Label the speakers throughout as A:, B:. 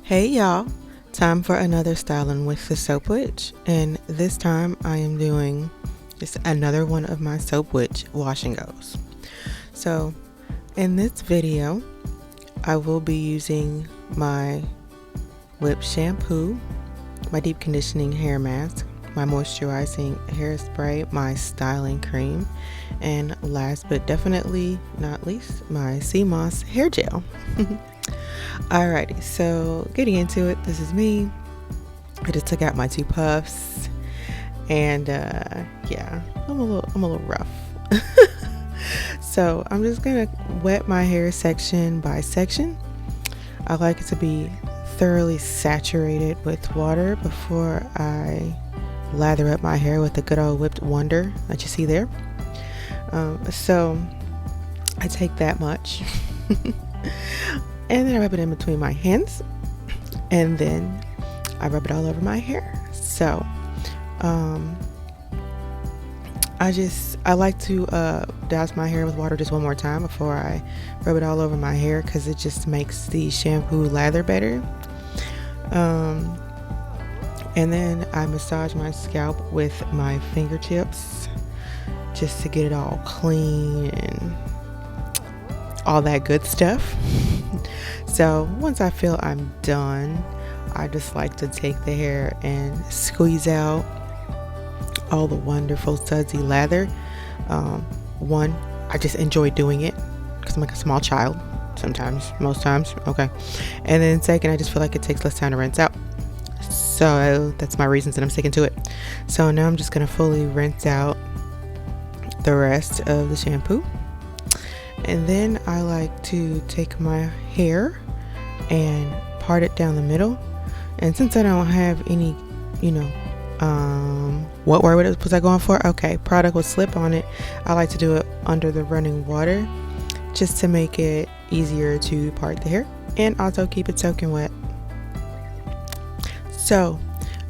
A: Hey y'all, time for another styling with the Soap Witch, and this time I am doing just another one of my Soap Witch wash and goes. So in this video I will be using my lip shampoo, my deep conditioning hair mask, my moisturizing hairspray, my styling cream, and last but definitely not least, my sea moss hair gel. Alrighty, so getting into it, this is me. I just took out my 2 puffs, and yeah, I'm a little rough. So I'm just gonna wet my hair section by section. I like it to be thoroughly saturated with water before I lather up my hair with the good old whipped wonder that you see there. So I take that much. And then I rub it in between my hands, and then I rub it all over my hair. So I like to douse my hair with water just one more time before I rub it all over my hair, because it just makes the shampoo lather better. And then I massage my scalp with my fingertips just to get it all clean and all that good stuff. So once I feel I'm done, I just like to take the hair and squeeze out all the wonderful sudsy lather. One, I just enjoy doing it because I'm like a small child sometimes, most times. Okay. And then second, I just feel like it takes less time to rinse out. So that's my reasons that I'm sticking to it. So now I'm just going to fully rinse out the rest of the shampoo. And then I like to take my hair and part it down the middle. And since I don't have any, what word was I going for? Okay, product with slip on it. I like to do it under the running water just to make it easier to part the hair and also keep it soaking wet. So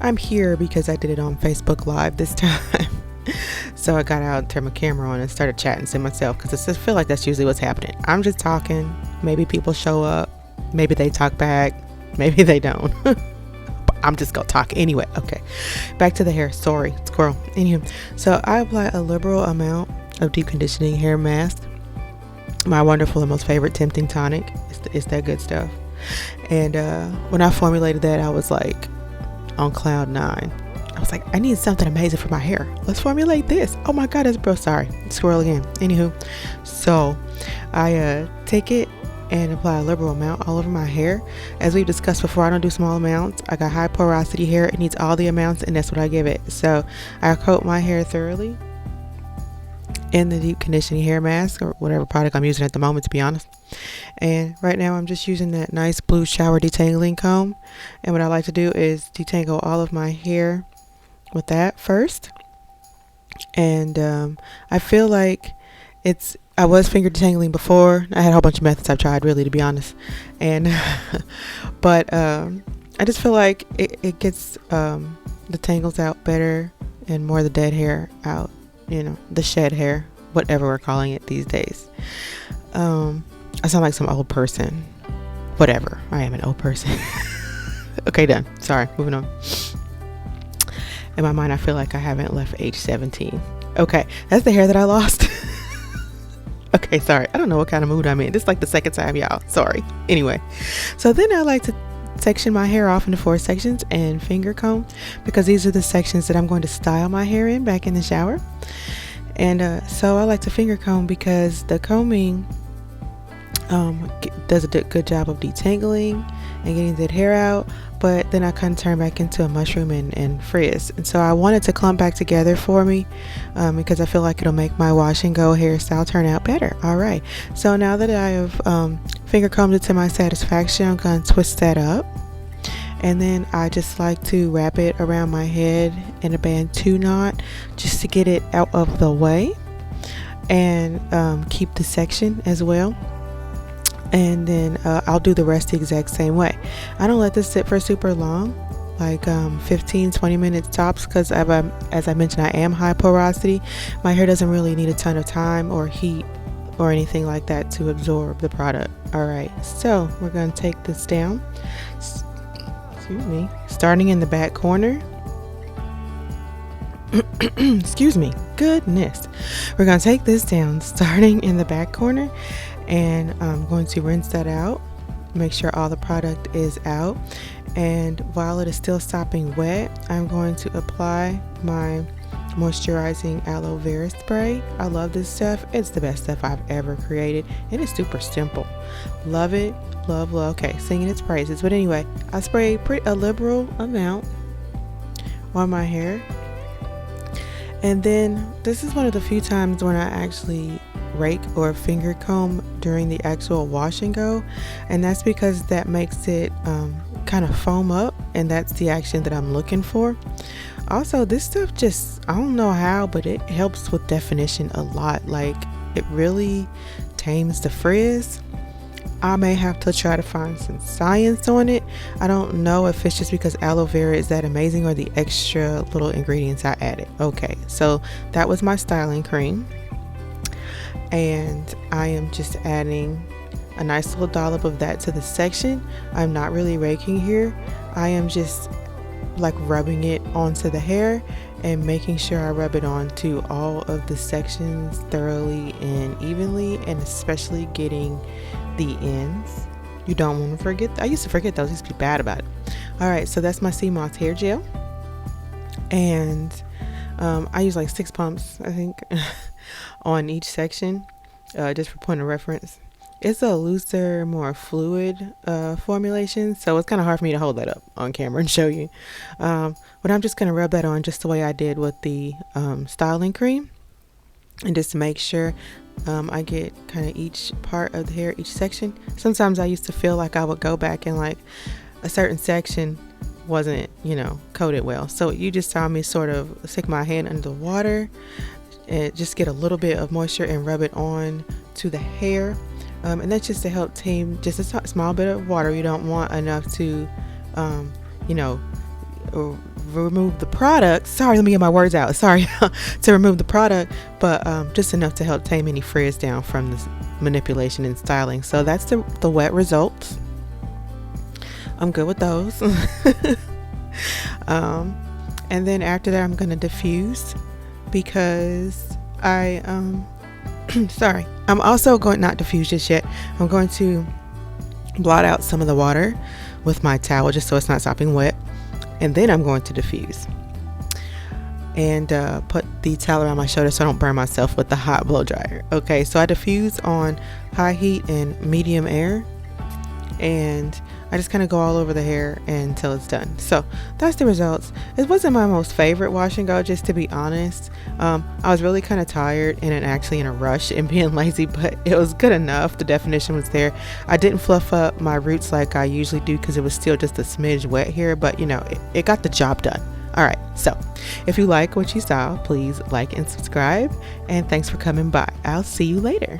A: I'm here because I did it on Facebook Live this time. So I got out and turned my camera on and started chatting to myself, because I feel like that's usually what's happening. I'm just talking. Maybe people show up. Maybe they talk back. Maybe they don't. I'm just gonna talk anyway. Okay, back to the hair. Sorry, squirrel. Anywho, so I apply a liberal amount of deep conditioning hair mask. My wonderful and most favorite tempting tonic. It's that good stuff. And when I formulated that, I was like on cloud 9. I was like, I need something amazing for my hair. Let's formulate this. Oh my God, that's bro. Sorry, squirrel again. Anywho, so I take it and apply a liberal amount all over my hair. As we've discussed before, I don't do small amounts. I got high porosity hair. It needs all the amounts, and that's what I give it. So I coat my hair thoroughly in the deep conditioning hair mask, or whatever product I'm using at the moment, to be honest. And right now I'm just using that nice blue shower detangling comb. And what I like to do is detangle all of my hair with that first. And I feel like I was finger detangling before. I had a whole bunch of methods I've tried, really, to be honest. And but I just feel like it gets the tangles out better and more of the dead hair out, the shed hair, whatever we're calling it these days. I sound like some old person. Whatever, I am an old person. Okay, done. Sorry, moving on. In my mind, I feel like I haven't left age 17. Okay, that's the hair that I lost. Okay, sorry. I don't know what kind of mood I'm in. This is like the second time, y'all. Sorry. Anyway, so then I like to section my hair off into 4 sections and finger comb, because these are the sections that I'm going to style my hair in back in the shower. And so I like to finger comb because the combing does a good job of detangling and getting that hair out, but then I kind of turn back into a mushroom and frizz. And so I want it to clump back together for me, because I feel like it'll make my wash and go hairstyle turn out better. All right, so now that I have finger combed it to my satisfaction, I'm going to twist that up, and then I just like to wrap it around my head in a Bantu knot just to get it out of the way and keep the section as well. And then I'll do the rest the exact same way. I don't let this sit for super long, like 15-20 minutes tops, because as I mentioned, I am high porosity. My hair doesn't really need a ton of time or heat or anything like that to absorb the product. All right, so we're going to take this down, excuse me, starting in the back corner. Excuse me, goodness. We're going to take this down starting in the back corner, and I'm going to rinse that out, make sure all the product is out, and while it is still sopping wet, I'm going to apply my moisturizing aloe vera spray. I love this stuff. It's the best stuff I've ever created, and it's super simple. Love it. Love. Okay, singing its praises. But anyway, I spray a liberal amount on my hair. And then this is one of the few times when I actually rake or finger comb during the actual wash and go, and that's because that makes it kind of foam up, and that's the action that I'm looking for. Also, this stuff just, I don't know how, but it helps with definition a lot. Like, it really tames the frizz. I may have to try to find some science on it. I don't know if it's just because aloe vera is that amazing or the extra little ingredients I added. Okay, so that was my styling cream, and I am just adding a nice little dollop of that to the section. I'm not really raking here. I am just like rubbing it onto the hair and making sure I rub it onto all of the sections thoroughly and evenly, and especially getting the ends. You don't want to forget. I used to forget those. I used to be bad about it. All right, so that's my sea moss hair gel, and I use like 6 pumps, I think, on each section, just for point of reference. It's a looser, more fluid formulation, so it's kind of hard for me to hold that up on camera and show you. But I'm just going to rub that on just the way I did with the styling cream, and just to make sure I get kind of each part of the hair, each section. Sometimes I used to feel like I would go back and like a certain section wasn't, coated well. So you just saw me sort of stick my hand under the water and just get a little bit of moisture and rub it on to the hair. And that's just to help tame just a small bit of water. You don't want enough to, remove the product. Sorry, let me get my words out. Sorry, to remove the product, but just enough to help tame any frizz down from this manipulation and styling. So that's the wet results. I'm good with those. And then after that, I'm going to diffuse, because sorry, I'm also going, not diffuse just yet, I'm going to blot out some of the water with my towel just so it's not sopping wet, and then I'm going to diffuse and put the towel around my shoulder so I don't burn myself with the hot blow dryer. Okay, so I diffuse on high heat and medium air, and I just kind of go all over the hair until it's done. So that's the results. It wasn't my most favorite wash and go, just to be honest. I was really kind of tired and actually in a rush and being lazy, but it was good enough. The definition was there. I didn't fluff up my roots like I usually do because it was still just a smidge wet here, but it got the job done. All right, so if you like what you saw, please like and subscribe, and thanks for coming by. I'll see you later.